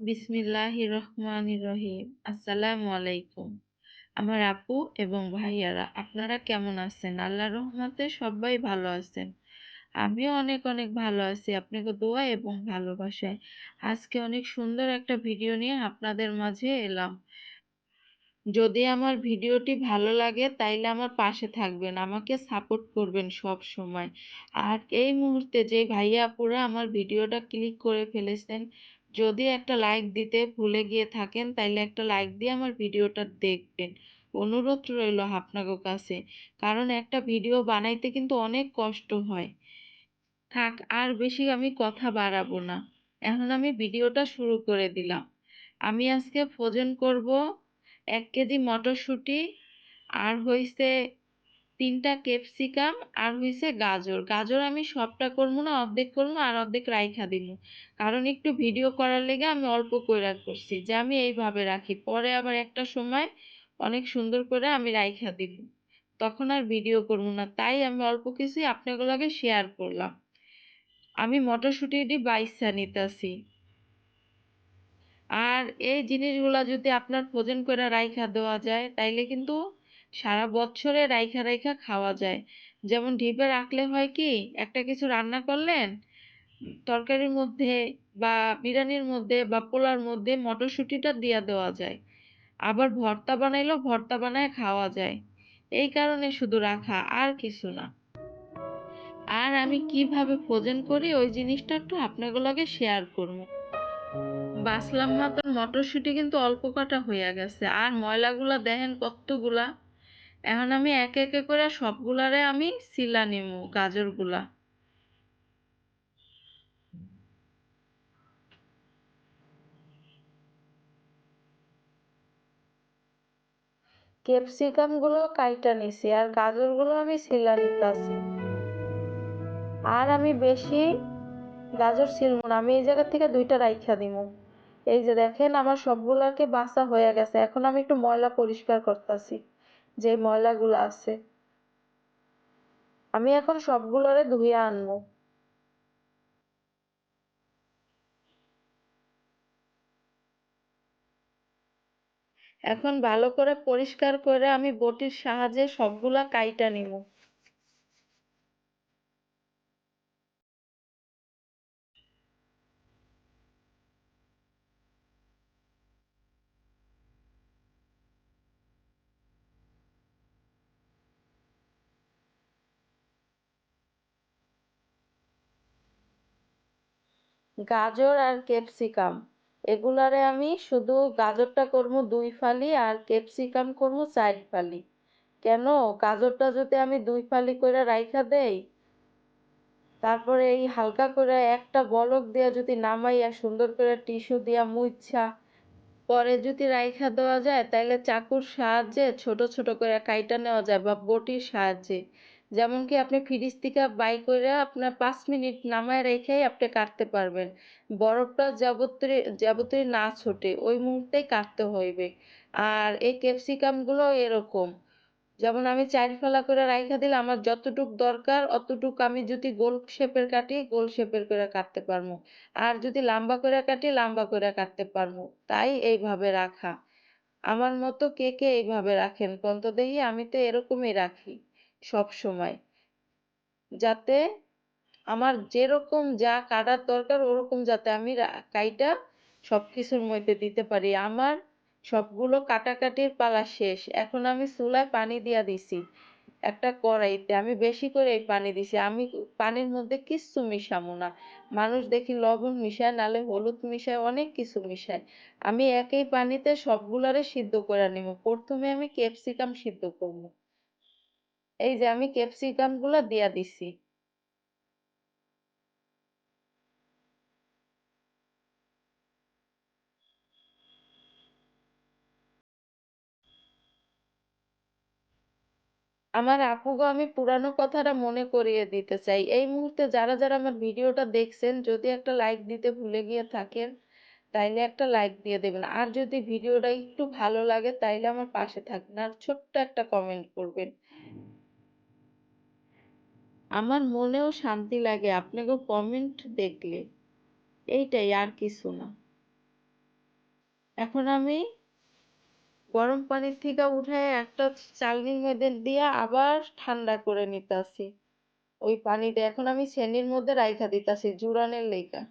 বিসমিল্লাহির রহমানির রহিম। আসসালামু আলাইকুম। আমার আপু এবং ভাইয়ারা আপনারা কেমন আছেন? আল্লাহর রহমতে সবাই ভালো আছেন। আমিও অনেক অনেক ভালো আছি আপনাকে দোয়া এবং ভালোবাসায়। আজকে অনেক সুন্দর একটা ভিডিও নিয়ে আপনাদের মাঝে এলাম। যদি আমার ভিডিওটি ভালো লাগে তাইলে আমার পাশে থাকবেন, আমাকে সাপোর্ট করবেন সবসময়। আর এই মুহূর্তে যে ভাইয়া আপুরা আমার ভিডিওটা ক্লিক করে ফেলেছেন, যদি একটা লাইক দিতে ভুলে গিয়ে থাকেন তাইলে একটা লাইক দিয়ে আমার ভিডিওটা দেখবেন। অনুরোধ রইল আপনাদের কাছে। কারণ একটা ভিডিও বানাইতে কিন্তু অনেক কষ্ট হয়। থাক আর বেশি আমি কথা বাড়াবো না। এখন আমি ভিডিওটা শুরু করে দিলাম। আমি আজকে ভোজন করব ১ কেজি মটরশুঁটি, আর হইছে ৩ টা ক্যাপসিকাম, আর হইছে গাজর। গাজর আমি সবটা করবো না, অর্ধেক করবো আর অর্ধেক রাইখা দিমু। কারণ একটু ভিডিও করার লেগে আমি অল্প কইরা করছি, যে আমি এইভাবে রাখি। পরে আবার একটা সময় অনেক সুন্দর করে আমি রাইখা দিব। তখন আর ভিডিও করবো না। তাই আমি অল্প কিছুই আপনাদের লগে শেয়ার করলাম। আমি মটরশুঁটিটি বাইছা নিতাছি। আর এই জিনিসগুলা যদি আপনার ফ্রোজেন করে রাইখা দেওয়া যায় তাইলে কিন্তু সারা বছরে রাইখা রাইখা খাওয়া যায়। যেমন ডিপে রাখলে হয় কি, একটা কিছু রান্না করলেন, তরকারির মধ্যে বা বিরিয়ানির মধ্যে বা পোলার মধ্যে মটরশুঁটিটা দিয়া দেওয়া যায়। আবার ভর্তা বানাইলেও ভর্তা বানায় খাওয়া যায়। এই কারণে শুধু রাখা, আর কিছু না। আর আমি কিভাবে ফ্রোজেন করি ওই জিনিসটা একটু আপনাদের লগে শেয়ার করবো। বাছলাম মতন মটরশুঁটি কিন্তু অল্প কটা হইয়া গেছে, আর ময়লাগুলা দেখেন কতগুলা। এখন আমি একে একে করে সবগুলারে আমি ছিলা নিমু। গাজরগুলা, ক্যাপসিকাম গুলো কাইটা নিছি, আর গাজরগুলো আমি ছিলা নিতাছি। আর আমি বেশি গাজর ছিলবো না, আমি এই জায়গা থেকে দুইটা রাইখা দিমু। এই যে দেখেন আমার সবগুলাকে বাছা হয়ে গেছে। এখন আমি একটু ময়লা পরিষ্কার করতেছি, যে ময়লাগুলো আছে। আমি এখন সবগুলোরে ধুইয়া আনবো। এখন ভালো করে পরিষ্কার করে আমি বটির সাহায্যে সবগুলা কাইটা নিব। গাজর আর ক্যাপসিকাম এগুলারে আমি শুধু গাজরটা করবো ২ ফালি আর ক্যাপসিকাম করবো ৪ ফালি। কেন, গাজরটা যদি আমি ২ ফালি করে রাইখা দেই, তারপরে এই হালকা করে একটা বলক দিয়া যদি নামাইয়া সুন্দর করে টিস্যু দিয়া মুইছা পরে যদি রাইখা দেওয়া যায়, তাইলে চাকুর সাহায্যে ছোট ছোট করে কাইটা নেওয়া যায় বা বটির সাহায্যে। যেমন কি আপনি ফ্রিজ থেকে বাই করে আপনার ৫ মিনিট নামায় রেখেই আপনি কাটতে পারবেন। বরফটা যাবতীয় যাবতীয় না ছোটে ওই মুহূর্তেই কাটতে হইবে। আর এই ক্যাপসিকাম গুলো এরকম, যেমন আমি ৪ ফালা করে রাইখা দিলে আমার যতটুক দরকার অতটুক আমি যদি গোল শেপের কাটি গোল শেপের করে কাটতে পারবো। আর যদি লম্বা করে কাটি লম্বা করে কাটতে পারবো। তাই এইভাবে রাখা। আমার মতো কে কে এইভাবে রাখেন কোন তো দেখি? আমি তো এরকমই রাখি সব সময়। যাতে আমার যেরকম যা কাটার দরকার ওরকম যাতে আমি কাইটা সবকিছুর মধ্যে দিতে পারি। আমার সবগুলো কাটাকাটির পালা শেষ। এখন আমি চুলায় পানি দিয়া দিছি। একটা কড়াইতে আমি বেশি করে পানি দিছি। আমি পানির মধ্যে কিচ্ছু মিশামো না। মানুষ দেখি লবণ মিশায়, নাহলে হলুদ মিশায়, অনেক কিছু মিশায়। আমি একই পানিতে সবগুলারে সিদ্ধ করে নিব। প্রথমে আমি ক্যাপসিকাম সিদ্ধ করব। এই যে আমি ক্যাপসিকাম গুলা দিয়া দিছি। আমার আপুগো আমি পুরানো কথাটা মনে করিয়ে দিতে চাই। এই মুহূর্তে যারা যারা আমার ভিডিওটা দেখছেন, যদি একটা লাইক দিতে ভুলে গিয়ে থাকেন তাইলে একটা লাইক দিয়ে দেবেন। আর যদি ভিডিওটা একটু ভালো লাগে তাইলে আমার পাশে থাকবেন আর ছোট্ট একটা কমেন্ট করবেন। আমার মনেও শান্তি লাগে আপনাকে কমেন্ট দেখলে। এইটাই, আর কিছু না। এখন আমি গরম পানির থেকে উঠায় একটা চালনির মধ্যে দিয়া আবার ঠান্ডা করে নিতাছি ওই পানিটা। এখন আমি ছেনির মধ্যে রাইখা দিতাছি জুড়ানের লেগা,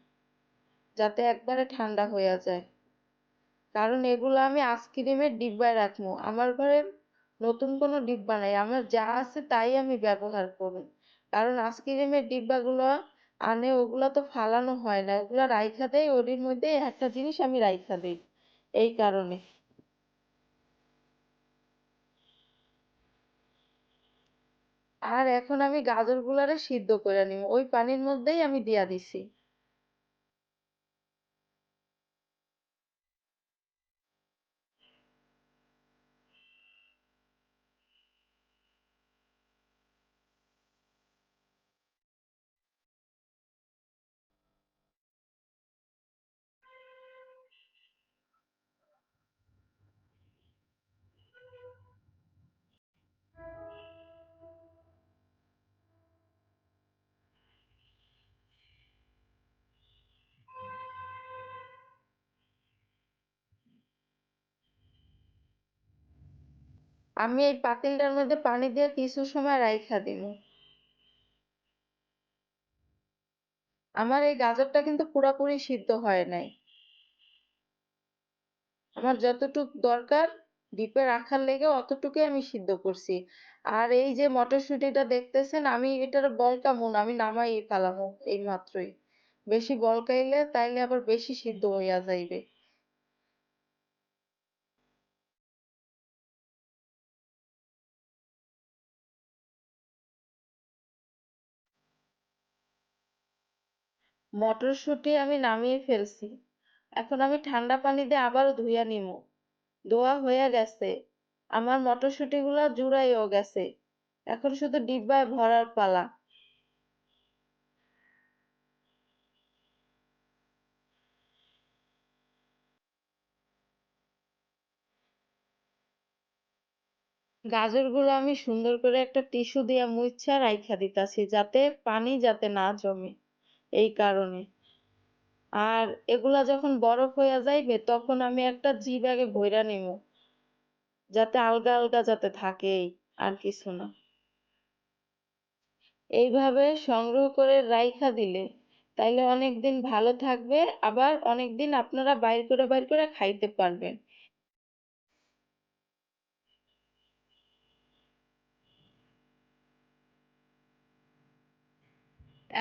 যাতে একবারে ঠান্ডা হইয়া যায়। কারণ এগুলো আমি আইসক্রিমের ডিব্বায় রাখবো। আমার ঘরে নতুন কোনো ডিব্বা নাই, আমার যা আছে তাই আমি ব্যবহার করব। কারণ আইসক্রিমের ডিব্বাগুলো আনে ওগুলা তো ফালানো হয় না, ওগুলা রাইখা দেয়, ওটির মধ্যে একটা জিনিস আমি রাইখা দিই এই কারণে। আর এখন আমি গাজরগুলারে সিদ্ধ করে নিব, ওই পানির মধ্যেই আমি দিয়া দিছি। আমি এই পাতিলটার মধ্যে পানি দিয়ে কিছু সময় রাইখা দিব। আমার এই গাজরটা কিন্তু পুরাপুরি সিদ্ধ হয় নাই, আমার যতটুক দরকার ডিপে রাখার লেগে অতটুকুই আমি সিদ্ধ করছি। আর এই যে মটরশুঁটিটা দেখতেছেন, আমি এটার বলকামো না, আমি নামাই ফেলামো এই মাত্রই। বেশি বলকাইলে তাইলে আবার বেশি সিদ্ধ হইয়া যাইবে। মটরশুঁটি আমি নামিয়ে ফেলছি, এখন আমি ঠান্ডা পানি দিয়ে আবারও ধুইয়া নিমু। ধোয়া হয়ে গেছে, আমার মটরশুঁটি গুলা জুড়াইও গেছে, এখন শুধু ডিব্বায় ভরার পালা। গাজরগুলো আমি সুন্দর করে একটা টিস্যু দিয়ে মুইচ্ছা রাইখা দিতাছি, যাতে পানি যাতে না জমে এই কারণে। আর এগুলা যখন বরফ হইয়া যাইবে তখন আমি একটা জি ব্যাগে ভইরা নিমু, যাতে আলগা আলগা যাতে থাকেই, আর কিছু না। এইভাবে সংগ্রহ করে রাইখা দিলে তাইলে অনেকদিন ভালো থাকবে, আবার অনেকদিন আপনারা বাইর করে খাইতে পারবেন।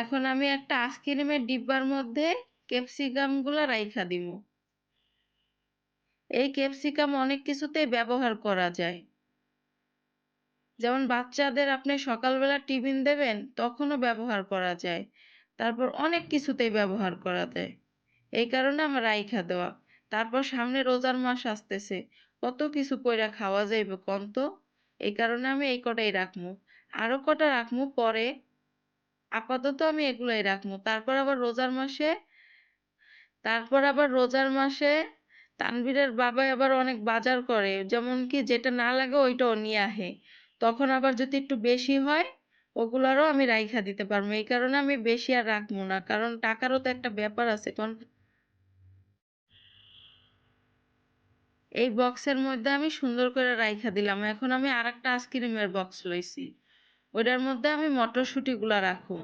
এখন আমি একটা আইসক্রিমের ডিব্বার মধ্যে ক্যাপসিকাম গুলা রাইখা দিব। এই ক্যাপসিকাম অনেক কিছুতেই ব্যবহার করা যায়। যেমন বাচ্চাদের আপনি সকালবেলা টিফিন দেবেন তখনও ব্যবহার করা যায়। তারপর অনেক কিছুতেই ব্যবহার করা যায়। এই কারণে আমার রাইখা দেওয়া। তারপর সামনে রোজার মাস আসতেছে, কত কিছু কইরা খাওয়া যাইবে কন তো। এই কারণে আমি এই কটাই রাখমু। আরো কটা রাখমু পরে, আপাতত আমি এগুলাই রাখমু। তারপর আবার রোজার মাসে তানভীরের বাবা আবার অনেক বাজার করে, যেমন কি যেটা না লাগে ওইটাও নিয়ে আহে। তখন আবার যদি একটু বেশি হয় ওগুলারও আমি রাইখা দিতে পারবো। এই কারণে আমি বেশি আর রাখবো না, কারণ টাকারও তো একটা ব্যাপার আছে। কারণ এই বক্সের মধ্যে আমি সুন্দর করে রাইখা দিলাম। এখন আমি আরেকটা আইসক্রিমের বক্স লইছি, ওইটার মধ্যে আমি মটরশুঁটি গুলা রাখবো।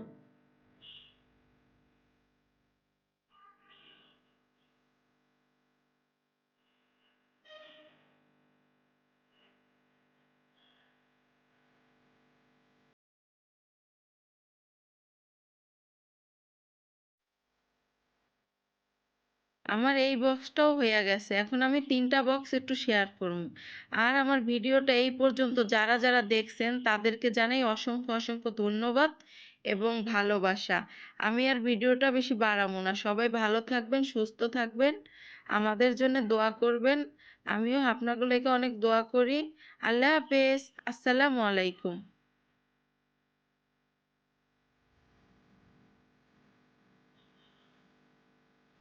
আমার এই বক্সটাও হইয়া গেছে, এখন আমি তিনটা বক্স একটু শেয়ার করব। আর আমার ভিডিওটা এই পর্যন্ত যারা যারা দেখছেন তাদেরকে জানাই অসংখ্য অসংখ্য ধন্যবাদ এবং ভালোবাসা। আমি আর ভিডিওটা বেশি বাড়াবো না, সবাই ভালো থাকবেন, সুস্থ থাকবেন, আমাদের জন্য দোয়া করবেন। আমিও আপনাগুলোকে অনেক দোয়া করি। আল্লাহ হাফেজ, আসসালামু আলাইকুম।